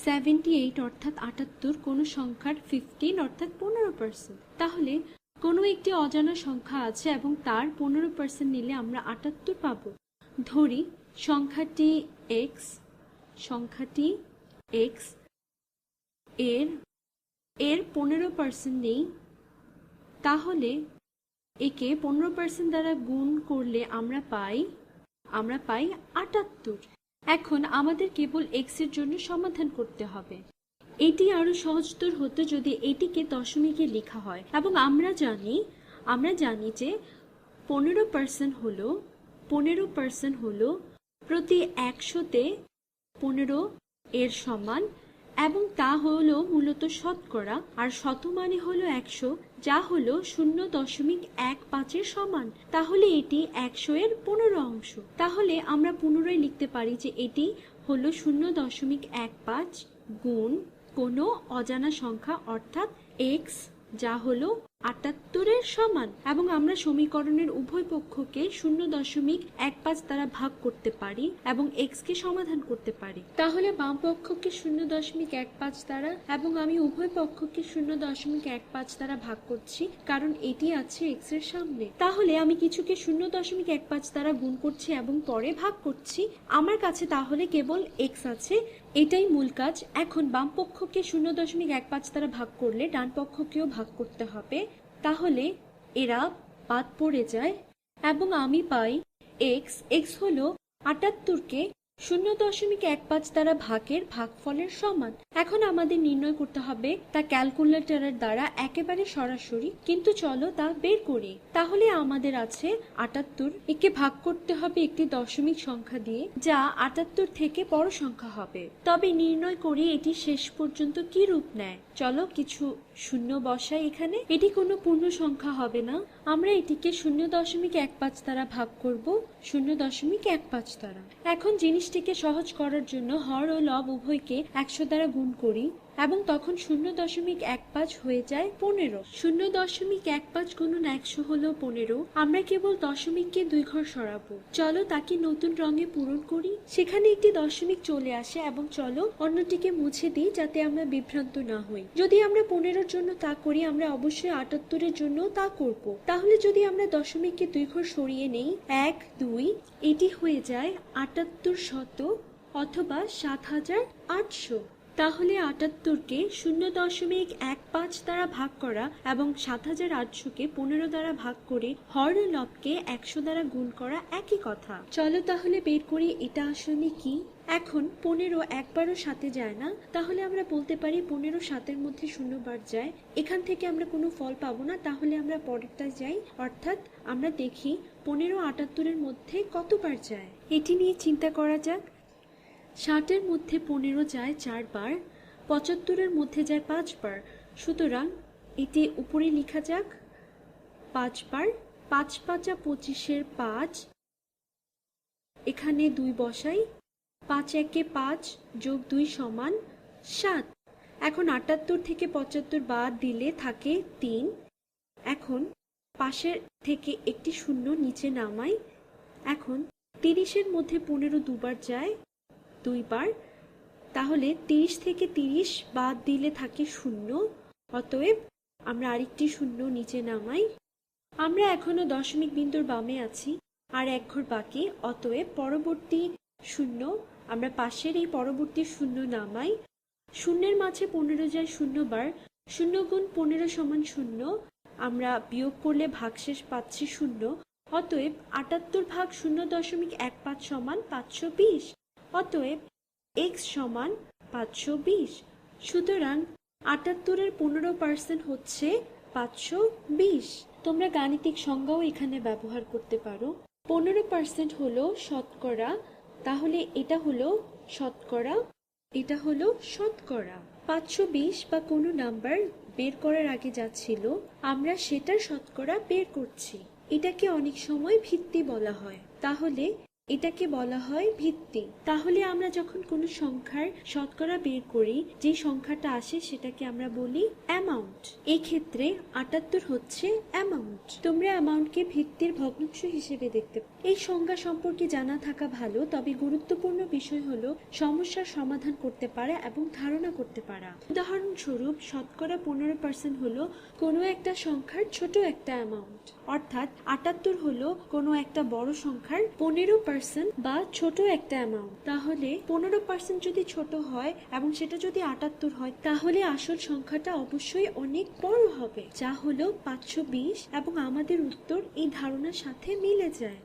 78 অর্থাৎ 78 কোনো সংখ্যার 15 অর্থাৎ 15%। তাহলে কোনো একটি অজানা সংখ্যা আছে এবং তার 15% নিলে আমরা 78 পাবো। ধরি সংখ্যাটি x এর 15% নেই, তাহলে একে 15% দ্বারা গুণ করলে আমরা পাই 78। এখন আমাদের কেবল x এর জন্য সমাধান করতে হবে। এটি আরো সহজতর হতো যদি এটিকে দশমিকে লেখা হয়, এবং আমরা জানি যে 15% হলো প্রতি 100-তে 15 এর সমান, এবং তা হলো মূলত শতকরা, আর শত মানে হলো 100, যা হলো 0.15 এর সমান। তাহলে এটি 100 এর 15 অংশ। তাহলে আমরা পুনরায় লিখতে পারি যে এটি হলো 0.15 গুণ কোনো অজানা সংখ্যা অর্থাৎ x, যা হলো 78 এর সমান, এবং আমরা সমীকরণের উভয় পক্ষকে 0.15 দ্বারা ভাগ করতে পারি এবং x কে সমাধান করতে পারি। তাহলে বাম পক্ষকে 0.15 দ্বারা এবং আমি উভয় পক্ষকে 0.15 দ্বারা ভাগ করছি, কারণ এটি আছে x এর সামনে। তাহলে আমি কিছুকে 0.15 দ্বারা গুণ করছি এবং পরে ভাগ করছি। আমার কাছে তাহলে কেবল x আছে, এটাই মূল কাজ। এখন বাম পক্ষকে 0.15 দ্বারা ভাগ করলে ডান পক্ষকেও ভাগ করতে হবে, তাহলে এরা বাদ পড়ে যায় এবং আমি পাই x হলো 78কে 0.15 দ্বারা ভাগের ভাগফলের সমান। এখন আমাদের নির্ণয় করতে হবে তা ক্যালকুলেটরের দ্বারা একেবারে সরাসরি, কিন্তু চলো তা বের করি। তাহলে আমাদের আছে 78, একে ভাগ করতে হবে একটি দশমিক সংখ্যা দিয়ে, যা 78 থেকে বড় সংখ্যা হবে। তবে নির্ণয় করি এটি শেষ পর্যন্ত কি রূপ নেয়। চলো কিছু শূন্য বসাই এখানে। এটি কোনো পূর্ণ সংখ্যা হবে না, আমরা এটিকে 0.15 দ্বারা ভাগ করব 0.15 দ্বারা। এখন জিনিসটিকে সহজ করার জন্য হর ও লব উভয়কে 100 দ্বারা গুণ করি এবং তখন 0.15 হয়ে যায় 15। 0.15 গুণন 100 হলো 15। আমরা কেবল দশমিককে 2 ঘর সরাবো। চলো তাকে নতুন রঙে পূরণ করি, সেখানে একটি দশমিক চলে আসে, এবং চলো অন্যটিকে মুছে দিই যাতে আমরা বিভ্রান্ত না হই। যদি আমরা 15-এর জন্য তা করি, আমরা অবশ্যই 78-এর জন্য তা করব। তাহলে যদি আমরা দশমিককে 2 ঘর সরিয়ে নেই, 1 2, এটি হয়ে যায় 78 অথবা 7800। তাহলে 78কে 0.15 দ্বারা ভাগ করা এবং 7800কে 15 দ্বারা ভাগ করে হর ও লবকে 100 দ্বারা গুণ করা একই কথা। চলো তাহলে বের করি এটা আসলে কি। এখন 15 একবারও 7-এ যায় না, তাহলে আমরা বলতে পারি 15 7-এর মধ্যে 0 বার যায়। এখান থেকে আমরা কোনো ফল পাবো না, তাহলে আমরা পরেরটা যাই, অর্থাৎ আমরা দেখি 15 78-এর মধ্যে কতবার যায়। এটি নিয়ে চিন্তা করা যাক। 60-এর মধ্যে 15 যায় 4 বার, 75-এর মধ্যে যায় 5 বার। সুতরাং এটি উপরে লেখা যাক 5 বার। 5 5 25-এর 5, এখানে 2 বসাই। 5 1 5 যোগ 2 সমান 7। এখন 78 থেকে 75 বাদ দিলে থাকে 3। এখন পাশের থেকে একটি শূন্য নিচে নামাই। এখন 30-এর মধ্যে 15 দুবার যায়, 2 বার। তাহলে 30 থেকে 30 বাদ দিলে থাকে 0, অতএব আমরা আরেকটি শূন্য নিচে নামাই। আমরা এখনো দশমিক বিন্দুর বামে আছি, আর এক ঘর বাকি, অতএব পরবর্তী শূন্য আমরা পাশের এই পরবর্তী শূন্য নামাই। শূন্যের মাঝে 15 যায় 0 বার। 0 গুণ 15 সমান 0, আমরা বিয়োগ করলে ভাগশেষ পাচ্ছি 0, অতএব 78 ভাগ 0.15 সমান 520। অতএব x সমান 520। সুতরাং 78-এর 15% হচ্ছে 520। তোমরা গাণিতিক সংজ্ঞাও এখানে ব্যবহার করতে পারো। 15% হলো শতকরা, তাহলে এটা হলো শতকরা, এটা হলো শতকরা। 520 বা কোনো নাম্বার বের করার আগে যা ছিল আমরা সেটার শতকরা বের করছি। এটাকে অনেক সময় ভিত্তি বলা হয়, তাহলে এটাকে বলা হয় ভিত্তি। তাহলে আমরা যখন কোনো সংখ্যার শতকরা বের করি, যে সংখ্যাটা আসে সেটাকে আমরা বলি অ্যামাউন্ট। এই ক্ষেত্রে 78 হচ্ছে অ্যামাউন্ট। তোমরা অ্যামাউন্টকে ভিত্তির ভগ্নাংশ হিসেবে দেখতে পারো। এই সংজ্ঞা সম্পর্কে জানা থাকা ভালো, তবে গুরুত্বপূর্ণ বিষয় হলো সমস্যার সমাধান করতে পারা এবং ধারণা করতে পারা। উদাহরণস্বরূপ, শতকরা 15% হলো কোনো একটা সংখ্যার ছোট একটা অ্যামাউন্ট, অর্থাৎ 78 হলো কোনো একটা বড় সংখ্যার 15% বা ছোট একটা অ্যামাউন্ট। তাহলে 15% যদি ছোট হয় এবং সেটা যদি 78 হয়, তাহলে আসল সংখ্যাটা অবশ্যই অনেক বড় হবে, যা হলো 520, এবং আমাদের উত্তর এই ধারণার সাথে মিলে যায়।